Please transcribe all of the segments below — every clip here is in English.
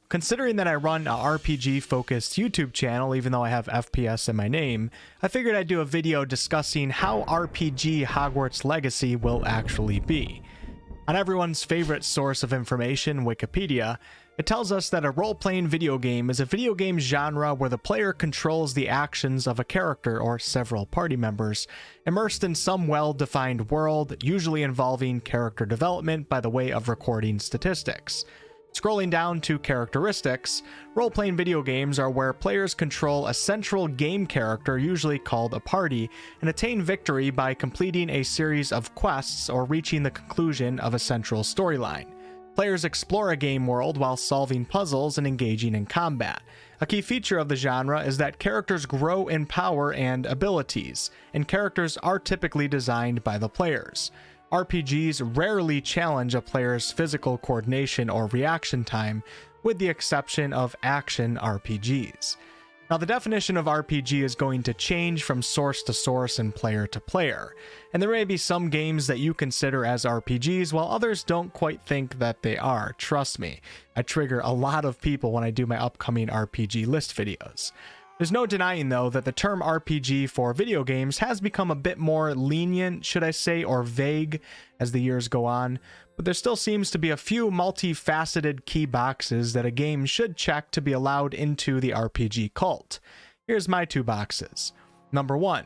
Considering that I run a RPG-focused YouTube channel, even though I have FPS in my name, I figured I'd do a video discussing how RPG Hogwarts Legacy will actually be. On everyone's favorite source of information, Wikipedia, it tells us that a role-playing video game is a video game genre where the player controls the actions of a character or several party members, immersed in some well-defined world, usually involving character development by the way of recording statistics. Scrolling down to characteristics, role-playing video games are where players control a central game character, usually called a party, and attain victory by completing a series of quests or reaching the conclusion of a central storyline. Players explore a game world while solving puzzles and engaging in combat. A key feature of the genre is that characters grow in power and abilities, and characters are typically designed by the players. RPGs rarely challenge a player's physical coordination or reaction time, with the exception of action RPGs. Now, the definition of RPG is going to change from source to source and player to player, and there may be some games that you consider as RPGs while others don't quite think that they are. Trust me, I trigger a lot of people when I do my upcoming RPG list videos. There's no denying, though, that the term RPG for video games has become a bit more lenient, should I say, or vague as the years go on, but there still seems to be a few multifaceted key boxes that a game should check to be allowed into the RPG cult. Here's my 2 boxes. Number 1.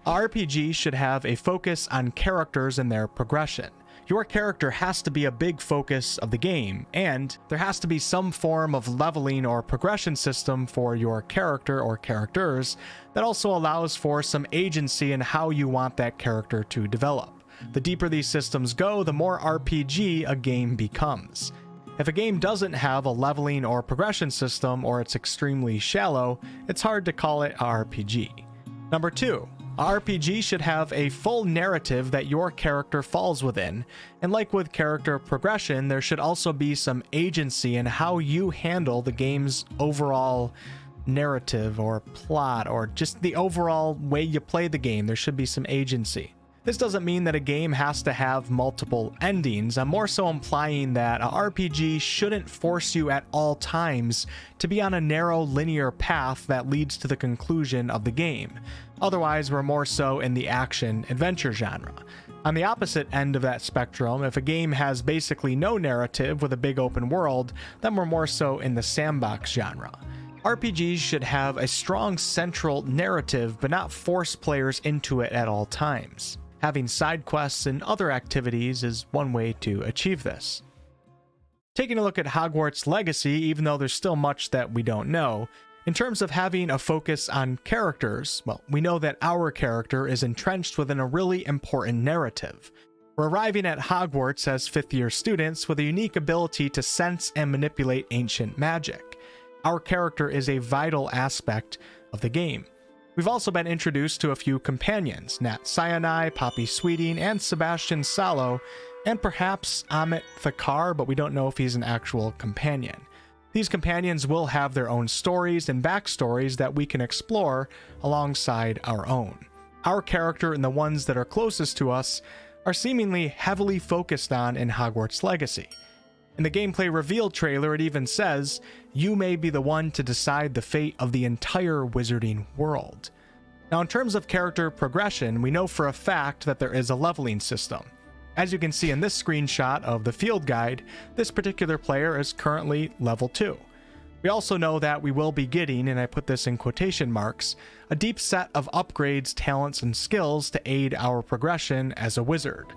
A RPG should have a focus on characters and their progression. Your character has to be a big focus of the game, and there has to be some form of leveling or progression system for your character or characters that also allows for some agency in how you want that character to develop. The deeper these systems go, the more RPG a game becomes. If a game doesn't have a leveling or progression system, or it's extremely shallow, it's hard to call it a RPG. Number 2. A RPG should have a full narrative that your character falls within, and like with character progression, there should also be some agency in how you handle the game's overall narrative or plot, or just the overall way you play the game. There should be some agency. This doesn't mean that a game has to have multiple endings. I'm more so implying that a RPG shouldn't force you at all times to be on a narrow linear path that leads to the conclusion of the game. Otherwise, we're more so in the action-adventure genre. On the opposite end of that spectrum, if a game has basically no narrative with a big open world, then we're more so in the sandbox genre. RPGs should have a strong central narrative, but not force players into it at all times. Having side quests and other activities is one way to achieve this. Taking a look at Hogwarts Legacy, even though there's still much that we don't know, in terms of having a focus on characters, well, we know that our character is entrenched within a really important narrative. We're arriving at Hogwarts as 5th-year students with a unique ability to sense and manipulate ancient magic. Our character is a vital aspect of the game. We've also been introduced to a few companions, Nat Sinai, Poppy Sweeting, and Sebastian Sallow, and perhaps Amit Thakar, but we don't know if he's an actual companion. These companions will have their own stories and backstories that we can explore alongside our own. Our character and the ones that are closest to us are seemingly heavily focused on in Hogwarts Legacy. In the gameplay reveal trailer, it even says, "You may be the one to decide the fate of the entire wizarding world." Now, in terms of character progression, we know for a fact that there is a leveling system. As you can see in this screenshot of the field guide, this particular player is currently level 2. We also know that we will be getting, and I put this in quotation marks, a deep set of upgrades, talents, and skills to aid our progression as a wizard.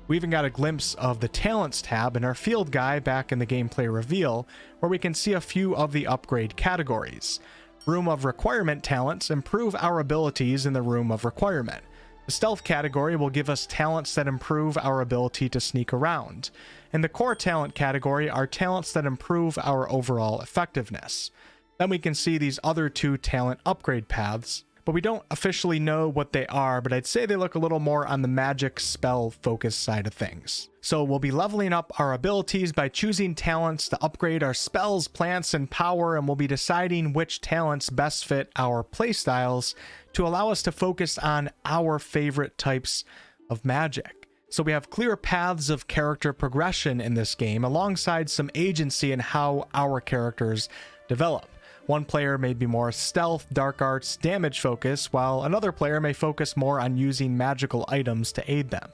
We even got a glimpse of the Talents tab in our field guide back in the gameplay reveal, where we can see a few of the upgrade categories. Room of Requirement talents improve our abilities in the Room of Requirement. The Stealth category will give us talents that improve our ability to sneak around. In the Core Talent category are talents that improve our overall effectiveness. Then we can see these other 2 talent upgrade paths, but we don't officially know what they are, but I'd say they look a little more on the magic spell focus side of things. So we'll be leveling up our abilities by choosing talents to upgrade our spells, plants, and power, and we'll be deciding which talents best fit our playstyles to allow us to focus on our favorite types of magic. So we have clear paths of character progression in this game, alongside some agency in how our characters develop. One player may be more stealth, dark arts, damage focused, while another player may focus more on using magical items to aid them.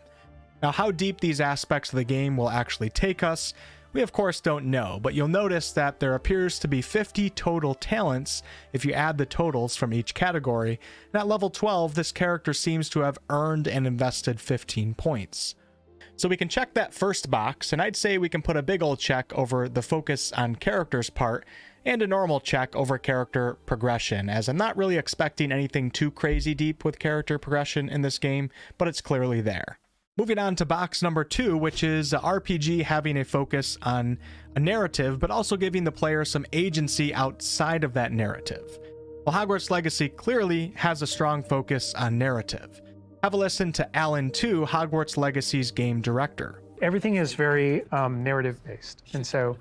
Now, how deep these aspects of the game will actually take us, we of course don't know, but you'll notice that there appears to be 50 total talents if you add the totals from each category, and at level 12 this character seems to have earned and invested 15 points. So we can check that first box, and I'd say we can put a big old check over the focus on characters part, and a normal check over character progression, as I'm not really expecting anything too crazy deep with character progression in this game, but it's clearly there. Moving on to box number 2, which is a RPG having a focus on a narrative, but also giving the player some agency outside of that narrative. Well, Hogwarts Legacy clearly has a strong focus on narrative. Have a listen to Alan 2, Hogwarts Legacy's game director. Everything is very narrative based, and so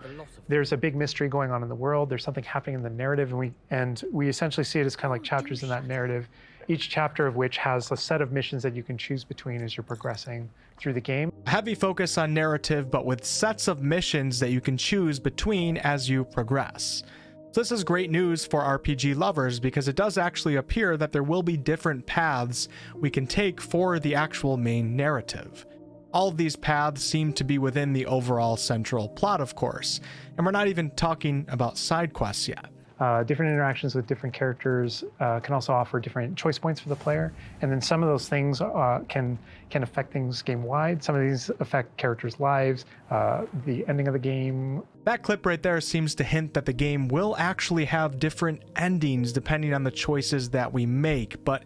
there's a big mystery going on in the world. There's something happening in the narrative, and we essentially see it as kind of like chapters in that narrative, each chapter of which has a set of missions that you can choose between as you're progressing through the game. A heavy focus on narrative, but with sets of missions that you can choose between as you progress. So this is great news for RPG lovers, because it does actually appear that there will be different paths we can take for the actual main narrative. All of these paths seem to be within the overall central plot, of course, and we're not even talking about side quests yet. Different interactions with different characters can also offer different choice points for the player, and then some of those things can affect things game-wide. Some of these affect characters' lives, the ending of the game. That clip right there seems to hint that the game will actually have different endings depending on the choices that we make, but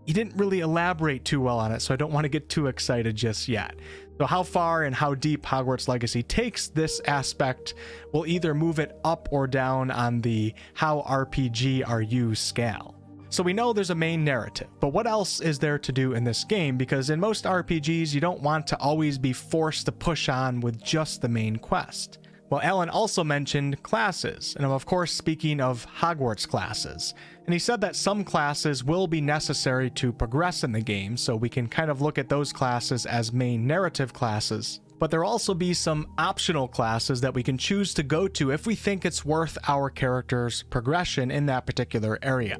he didn't really elaborate too well on it, so I don't want to get too excited just yet. So how far and how deep Hogwarts Legacy takes this aspect will either move it up or down on the how RPG are you scale. So we know there's a main narrative, but what else is there to do in this game? Because in most RPGs, you don't want to always be forced to push on with just the main quest. Well, Alan also mentioned classes, and I'm of course speaking of Hogwarts classes. And he said that some classes will be necessary to progress in the game, so we can kind of look at those classes as main narrative classes. But there'll also be some optional classes that we can choose to go to if we think it's worth our character's progression in that particular area.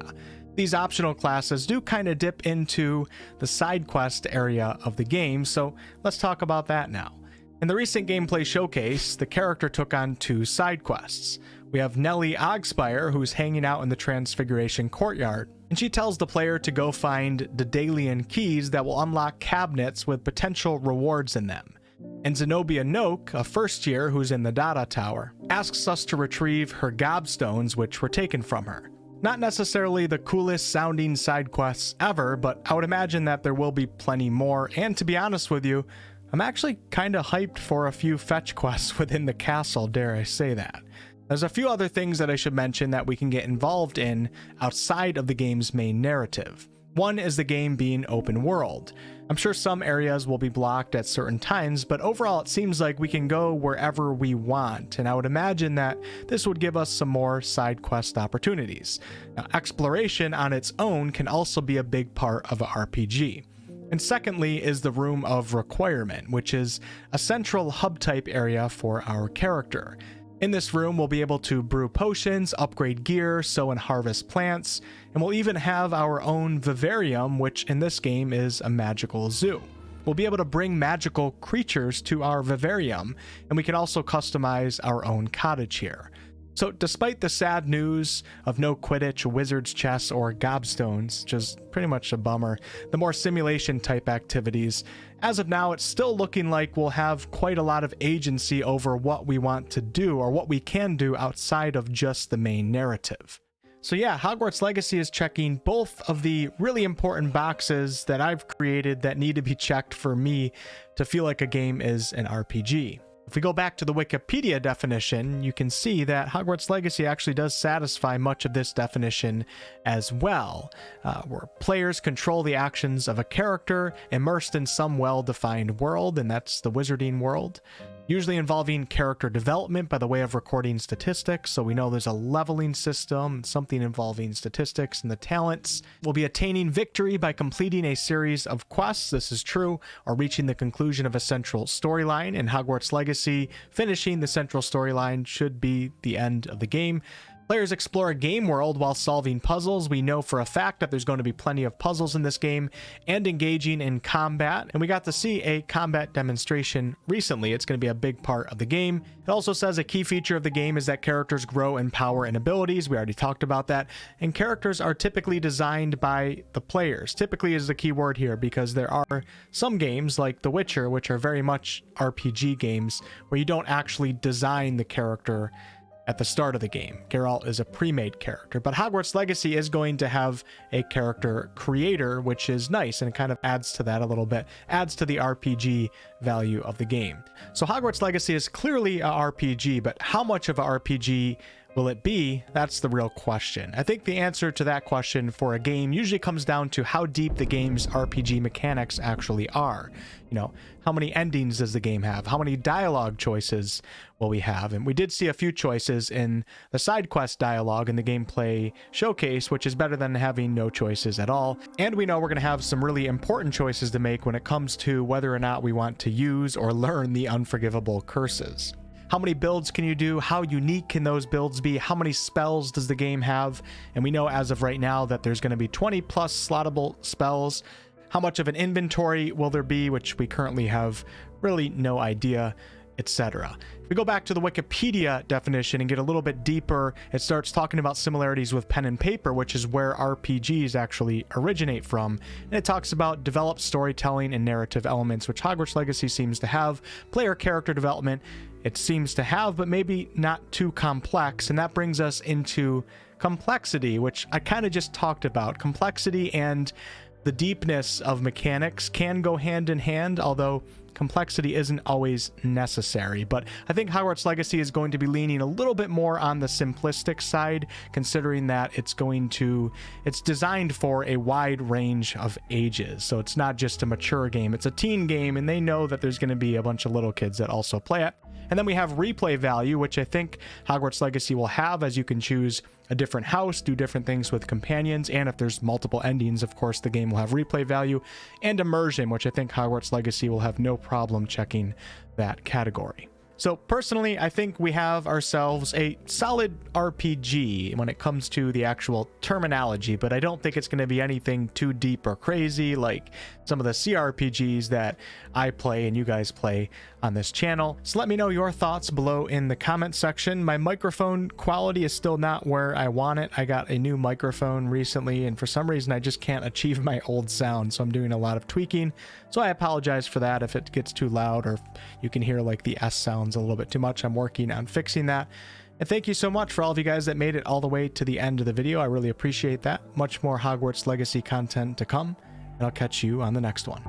These optional classes do kind of dip into the side quest area of the game, so let's talk about that now. In the recent gameplay showcase, the character took on 2 side quests. We have Nellie Ogspire, who's hanging out in the Transfiguration Courtyard, and she tells the player to go find Daedalian keys that will unlock cabinets with potential rewards in them. And Zenobia Noak, a first year who's in the Dada Tower, asks us to retrieve her gobstones, which were taken from her. Not necessarily the coolest sounding side quests ever, but I would imagine that there will be plenty more, and to be honest with you, I'm actually kinda hyped for a few fetch quests within the castle, dare I say that. There's a few other things that I should mention that we can get involved in outside of the game's main narrative. One is the game being open world. I'm sure some areas will be blocked at certain times, but overall it seems like we can go wherever we want, and I would imagine that this would give us some more side quest opportunities. Now, exploration on its own can also be a big part of a RPG. And secondly is the Room of Requirement, which is a central hub type area for our character. In this room, we'll be able to brew potions, upgrade gear, sow and harvest plants, and we'll even have our own vivarium, which in this game is a magical zoo. We'll be able to bring magical creatures to our vivarium, and we can also customize our own cottage here. So despite the sad news of no Quidditch, Wizard's Chess, or Gobstones, which is pretty much a bummer, the more simulation type activities, as of now it's still looking like we'll have quite a lot of agency over what we want to do or what we can do outside of just the main narrative. So yeah, Hogwarts Legacy is checking both of the really important boxes that I've created that need to be checked for me to feel like a game is an RPG. If we go back to the Wikipedia definition, you can see that Hogwarts Legacy actually does satisfy much of this definition as well, where players control the actions of a character immersed in some well-defined world, and that's the wizarding world. usually involving character development by the way of recording statistics. So we know there's a leveling system, something involving statistics and the talents. We'll be attaining victory by completing a series of quests, this is true, or reaching the conclusion of a central storyline. In Hogwarts Legacy, finishing the central storyline should be the end of the game. Players explore a game world while solving puzzles. We know for a fact that there's going to be plenty of puzzles in this game, and engaging in combat. And we got to see a combat demonstration recently. It's going to be a big part of the game. It also says a key feature of the game is that characters grow in power and abilities. We already talked about that. And characters are typically designed by the players. Typically is the key word here, because there are some games like The Witcher, which are very much RPG games, where you don't actually design the character at the start of the game. Geralt is a pre-made character, but Hogwarts Legacy is going to have a character creator, which is nice, and it kind of adds to that a little bit, adds to the RPG value of the game. So Hogwarts Legacy is clearly a RPG, but how much of a RPG will it be? That's the real question. I think the answer to that question for a game usually comes down to how deep the game's RPG mechanics actually are. You know, how many endings does the game have? How many dialogue choices will we have? And we did see a few choices in the side quest dialogue in the gameplay showcase, which is better than having no choices at all. And we know we're going to have some really important choices to make when it comes to whether or not we want to use or learn the unforgivable curses. How many builds can you do? How unique can those builds be? How many spells does the game have? And we know as of right now that there's going to be 20 plus slottable spells. How much of an inventory will there be, which we currently have really no idea, etc. If we go back to the Wikipedia definition and get a little bit deeper, it starts talking about similarities with pen and paper, which is where RPGs actually originate from. And it talks about developed storytelling and narrative elements, which Hogwarts Legacy seems to have. Player character development, it seems to have, but maybe not too complex. And that brings us into complexity, which I kind of just talked about. Complexity and the deepness of mechanics can go hand in hand, although complexity isn't always necessary. But I think Hogwarts Legacy is going to be leaning a little bit more on the simplistic side, considering that it's designed for a wide range of ages. So it's not just a mature game, it's a teen game, and they know that there's going to be a bunch of little kids that also play it. And then we have replay value, which I think Hogwarts Legacy will have, as you can choose a different house, do different things with companions, and if there's multiple endings, of course, the game will have replay value. And immersion, which I think Hogwarts Legacy will have no problem checking that category. So personally, I think we have ourselves a solid RPG when it comes to the actual terminology, but I don't think it's going to be anything too deep or crazy like some of the CRPGs that I play and you guys play on this channel. So let me know your thoughts below in the comment section. My microphone quality is still not where I want it. I got a new microphone recently, and for some reason I just can't achieve my old sound, so I'm doing a lot of tweaking. So I apologize for that if it gets too loud or if you can hear like the S sounds a little bit too much. I'm working on fixing that. And thank you so much for all of you guys that made it all the way to the end of the video. I really appreciate that. Much more Hogwarts Legacy content to come, and I'll catch you on the next one.